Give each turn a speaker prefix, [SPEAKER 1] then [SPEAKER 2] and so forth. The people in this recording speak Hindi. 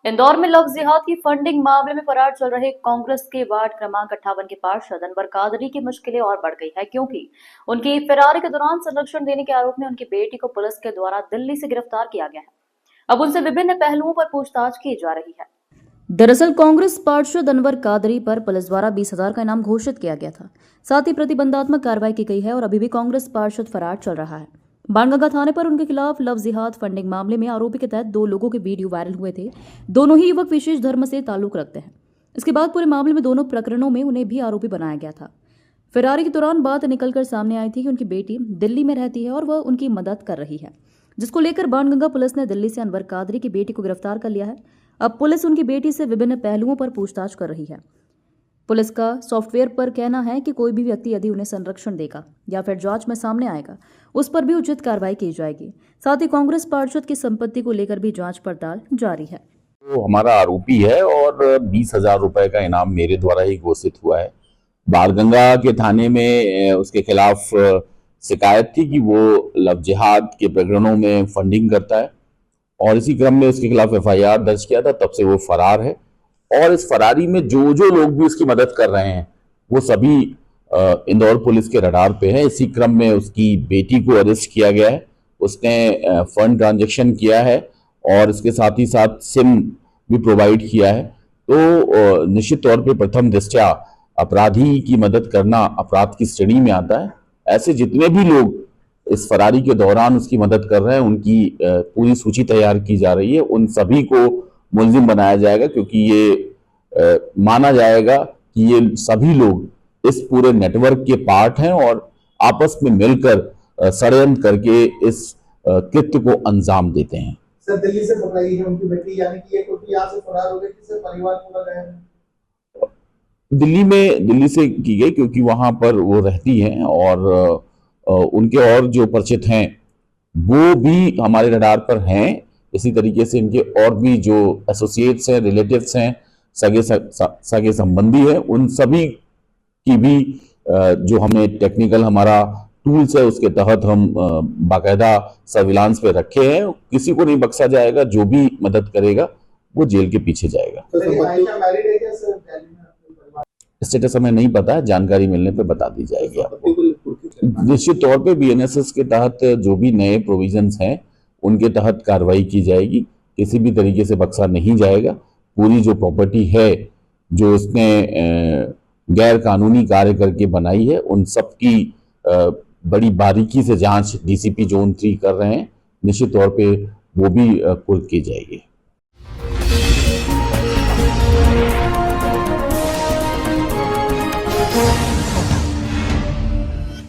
[SPEAKER 1] इंदौर में लव जिहाद की फंडिंग मामले में फरार चल रहे कांग्रेस के वार्ड क्रमांक 58 के पार्षद अनवर कादरी की मुश्किलें और बढ़ गई है, क्योंकि उनकी फरारी के दौरान संरक्षण देने के आरोप में उनकी बेटी को पुलिस के द्वारा दिल्ली से गिरफ्तार किया गया है। अब उनसे विभिन्न पहलुओं पर पूछताछ की जा रही है। दरअसल कांग्रेस पार्षद अनवर कादरी पर पुलिस द्वारा 20,000 का इनाम घोषित किया गया था। साथ ही प्रतिबंधात्मक कार्रवाई की गई है और अभी भी कांग्रेस पार्षद फरार चल रहा है। बाणगंगा थाने पर उनके खिलाफ लव जिहाद फंडिंग मामले में आरोपी के तहत 2 लोगों के वीडियो वायरल हुए थे। दोनों ही युवक विशेष धर्म से ताल्लुक रखते हैं। इसके बाद पूरे मामले में दोनों प्रकरणों में उन्हें भी आरोपी बनाया गया था। फरारी के दौरान बात निकलकर सामने आई थी कि उनकी बेटी दिल्ली में रहती है और वह उनकी मदद कर रही है, जिसको लेकर बाणगंगा पुलिस ने दिल्ली से अनवर कादरी की बेटी को गिरफ्तार कर लिया है। अब पुलिस उनकी बेटी से विभिन्न पहलुओं पर पूछताछ कर रही है। पुलिस का सॉफ्टवेयर पर कहना है कि कोई भी व्यक्ति यदि उन्हें संरक्षण देगा या फिर जांच में सामने आएगा, उस पर भी उचित कार्रवाई की जाएगी। साथ ही कांग्रेस पार्षद की संपत्ति को लेकर भी जांच पड़ताल जारी है।
[SPEAKER 2] वो हमारा आरोपी है और 20,000 रुपए का इनाम मेरे द्वारा ही घोषित हुआ है। बाणगंगा के थाने में उसके खिलाफ शिकायत थी कि वो लव जिहाद के प्रकरणों में फंडिंग करता है और इसी क्रम में उसके खिलाफ FIR दर्ज किया था। तब से वो फरार है और इस फरारी में जो लोग भी उसकी मदद कर रहे हैं वो सभी इंदौर पुलिस के रडार पे है। इसी क्रम में उसकी बेटी को अरेस्ट किया गया है। उसने फंड ट्रांजैक्शन किया है और इसके साथ ही साथ सिम भी प्रोवाइड किया है। तो निश्चित तौर पे प्रथम दृष्टया अपराधी की मदद करना अपराध की श्रेणी में आता है। ऐसे जितने भी लोग इस फरारी के दौरान उसकी मदद कर रहे हैं उनकी पूरी सूची तैयार की जा रही है। उन सभी को मुलजिम बनाया जाएगा, क्योंकि ये माना जाएगा कि ये सभी लोग इस पूरे नेटवर्क के पार्ट हैं और आपस में मिलकर षड्यंत्र करके इस कृत्य को अंजाम देते हैं।
[SPEAKER 3] सर, दिल्ली से पकड़ाई है उनकी बेटी, यानी कि ये कोई यहाँ से फरार हो गए, किससे परिवार पूरा गया है?
[SPEAKER 2] दिल्ली से की गई, क्योंकि वहां पर वो रहती हैं और उनके और जो परिचित हैं वो भी हमारे रडार पर हैं। इसी तरीके से इनके और भी जो एसोसिएट्स हैं, रिलेटिव्स हैं, सगे संबंधी हैं, उन सभी की भी जो हमें टेक्निकल हमारा टूल्स है उसके तहत हम बाकायदा सर्विलांस पे रखे हैं। किसी को नहीं बख्शा जाएगा। जो भी मदद करेगा वो जेल के पीछे जाएगा। स्टेटस हमें नहीं पता है, जानकारी मिलने पे बता दी जाएगी आपको। निश्चित तौर पे BNSS के तहत जो भी नए प्रोविजंस हैं उनके तहत कार्रवाई की जाएगी। किसी भी तरीके से बख्शा नहीं जाएगा। पूरी जो प्रॉपर्टी है जो इसने गैर कानूनी कार्य करके बनाई है उन सब की बड़ी बारीकी से जांच DCP जोन 3 कर रहे हैं। निश्चित तौर पे वो भी कुर्क की जाएगी।